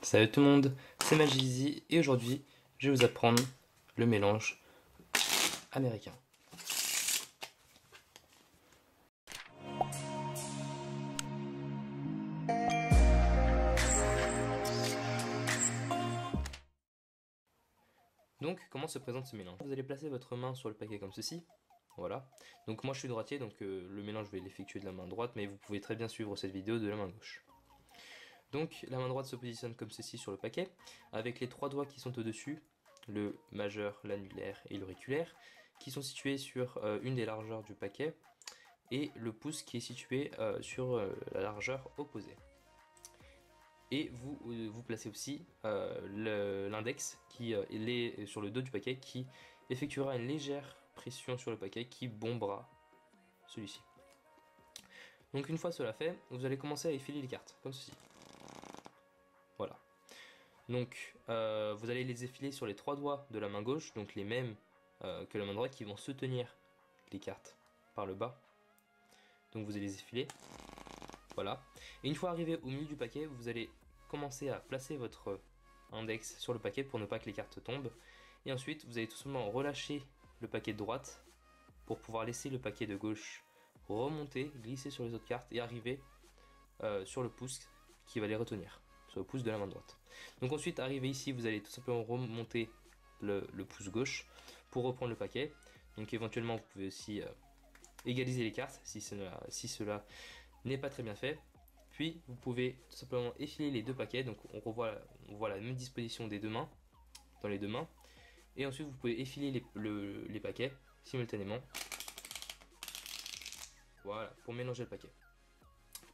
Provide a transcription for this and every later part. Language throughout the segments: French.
Salut tout le monde, c'est Magizy et aujourd'hui je vais vous apprendre le mélange américain. Donc comment se présente ce mélange? Vous allez placer votre main sur le paquet comme ceci, voilà. Donc moi je suis droitier donc le mélange je vais l'effectuer de la main droite, mais vous pouvez très bien suivre cette vidéo de la main gauche. Donc la main droite se positionne comme ceci sur le paquet, avec les trois doigts qui sont au-dessus, le majeur, l'annulaire et l'auriculaire, qui sont situés sur une des largeurs du paquet, et le pouce qui est situé sur la largeur opposée. Et vous placez aussi l'index qui est sur le dos du paquet, qui effectuera une légère pression sur le paquet qui bombera celui-ci. Donc une fois cela fait, vous allez commencer à effiler les cartes, comme ceci. Voilà. Donc vous allez les effiler sur les trois doigts de la main gauche, donc les mêmes que la main droite, qui vont soutenir les cartes par le bas. Donc vous allez les effiler. Voilà. Et une fois arrivé au milieu du paquet, vous allez commencer à placer votre index sur le paquet pour ne pas que les cartes tombent. Et ensuite, vous allez tout simplement relâcher le paquet de droite pour pouvoir laisser le paquet de gauche remonter, glisser sur les autres cartes et arriver sur le pouce qui va les retenir, sur le pouce de la main droite. Donc ensuite, arrivé ici, vous allez tout simplement remonter le pouce gauche pour reprendre le paquet. Donc éventuellement, vous pouvez aussi égaliser les cartes si cela n'est pas très bien fait. Puis vous pouvez tout simplement effiler les deux paquets, donc on voit la même disposition des deux mains, dans les deux mains. Et ensuite vous pouvez effiler les paquets simultanément. Voilà, pour mélanger le paquet.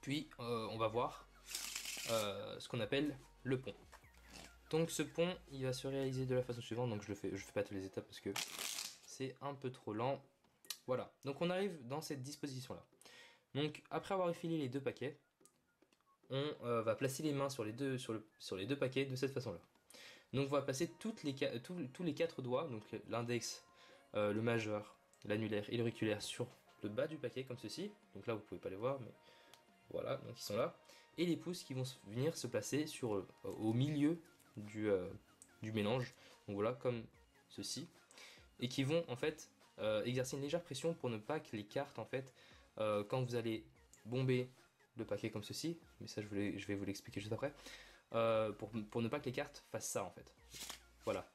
Puis on va voir ce qu'on appelle le pont. Donc ce pont, il va se réaliser de la façon suivante, donc je fais pas toutes les étapes parce que c'est un peu trop lent. Voilà, donc on arrive dans cette disposition là. Donc après avoir effilé les deux paquets, on va placer les mains sur les deux paquets de cette façon là. Donc on va placer tous les quatre doigts, donc l'index, le majeur, l'annulaire et l'auriculaire sur le bas du paquet comme ceci. Donc là vous pouvez pas les voir, mais voilà, donc ils sont là. Et les pouces qui vont venir se placer au milieu du mélange, donc voilà, comme ceci. Et qui vont en fait exercer une légère pression pour ne pas que les cartes, en fait, quand vous allez bomber le paquet comme ceci, mais ça je vais vous l'expliquer juste après, pour ne pas que les cartes fassent ça en fait. Voilà,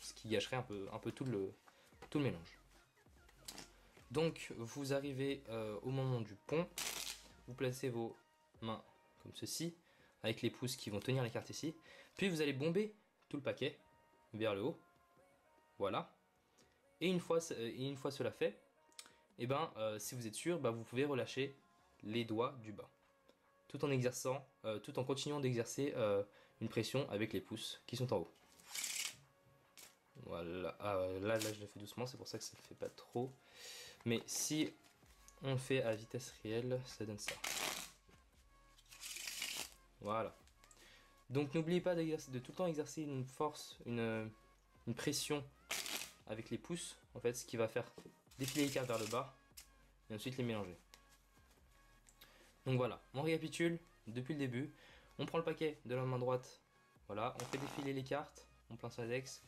ce qui gâcherait un peu tout le mélange. Donc vous arrivez au moment du pont, vous placez vos mains comme ceci, avec les pouces qui vont tenir les cartes ici, puis vous allez bomber tout le paquet vers le haut, voilà. Et une fois cela fait, et si vous êtes sûr, vous pouvez relâcher les doigts du bas, tout en continuant d'exercer une pression avec les pouces qui sont en haut. Voilà, là je le fais doucement, c'est pour ça que ça ne fait pas trop. Mais si on le fait à vitesse réelle, ça donne ça. Voilà. Donc n'oubliez pas de tout le temps exercer une force, une pression avec les pouces, en fait, ce qui va faire défiler les cartes vers le bas et ensuite les mélanger. Donc voilà, on récapitule depuis le début. On prend le paquet de la main droite, voilà, on fait défiler les cartes, on place l'index,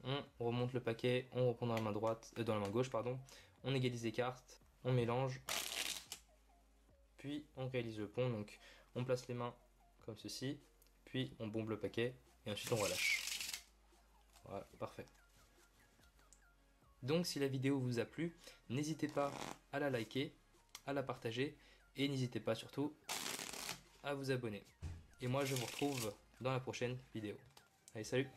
on remonte le paquet, on reprend dans la main droite, dans la main gauche, pardon, on égalise les cartes, on mélange, puis on réalise le pont. Donc on place les mains comme ceci, puis on bombe le paquet et ensuite on relâche. Voilà, parfait. Donc si la vidéo vous a plu, n'hésitez pas à la liker, à la partager et n'hésitez pas surtout à vous abonner. Et moi je vous retrouve dans la prochaine vidéo. Allez, salut!